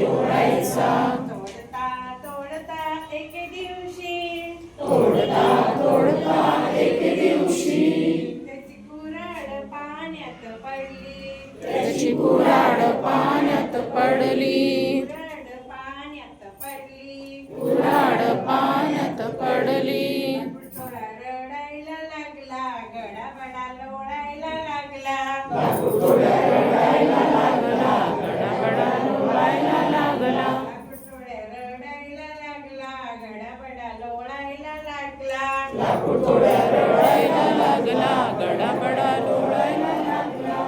तोडायचा. तोडता तोडता एक दिवशी तोडता तोडता एक दिवशी त्याची कुऱ्हाड पाण्यात पडली. त्याची कुऱ्हाड पाण्यात पडली. कुऱ्हाड पाण्यात पडली. कुऱ्हाड पाण्यात पडली. थोडा रडायला लागला, गडाबडा लोळायला लागला. लाकूड थोड्या रडायला लागला, गडाबडा लोळायला लागला. थोड्या रडायला लागला, गडाबडा लोळायला लागला. लाकूड थोड्या रडायला लागला, गडाबडा लोळायला लागला.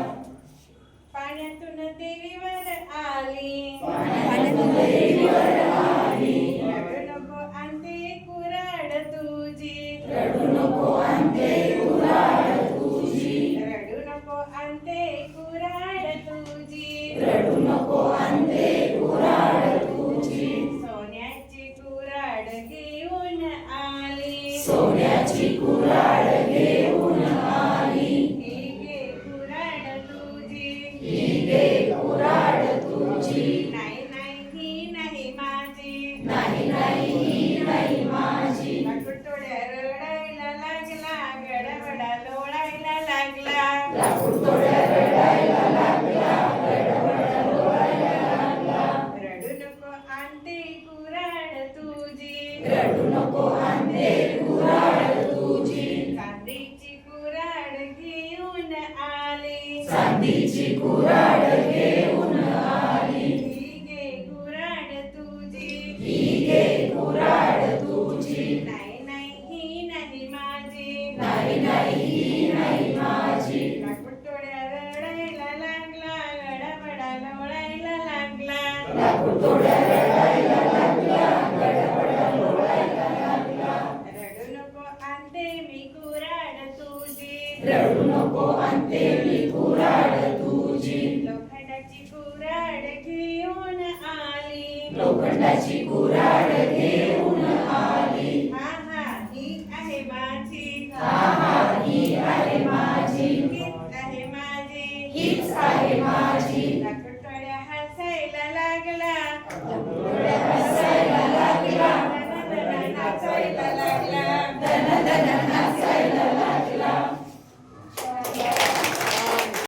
पाण्यातून देवीवर आली. पाण्यातून देवीवर आली. रडू नको आणते कुऱ्हाड तुझी. रडू नको आणते कुऱ्हाड तुझी. रडू नको आणते कुऱ्हाड तुझी. रडू नको आणते कुऱ्हाड तुझी. सोन्याची कुऱ्हाड घेऊन आली. सोन्याची कुऱ्हाड घेऊन आली. ही घे कुऱ्हाड तुझी. ही घे कुऱ्हाड तुझी. नाही नाही ही नाही माझी. नाही नाही ही नाही माझी. लाकूडतोड्या रडायला लागला, गडाबडा लोळायला लागला. लाकूड थोड्या रडायला लागला, गडाबडा लोळायला लागला. रडू नको आणते कुऱ्हाड तुझी. रडू नको आणते कुऱ्हाड तुझी. चांदीची कुऱ्हाड घेऊन आली. चांदीची कुऱ्हाड घेऊन आली. ही घे कुऱ्हाड तुझी. ही घे कुऱ्हाड तुझी. नाही नाही ही नाही माझी. नाही नाही ही नाही माझी. लाकूडतोड्या रडायला लागला, गडाबडा लोळायला लागला. लाकूड थोड्या रडायला लागला, गडाबडा लोळायला लागला. रडू नको आणते मी कुऱ्हाड तुझी. रडू नको आणते मी कुऱ्हाड तुझी. लोखंडाची कुऱ्हाड घेऊन आली. लोखंडाची कुऱ्हाड घेऊन आली. हा हा ही आहे माझी. हा हा ही आहे माझी. हीच आहे माझी. हीच आहे माझी. लाकूडतोड्या हसायला लागला.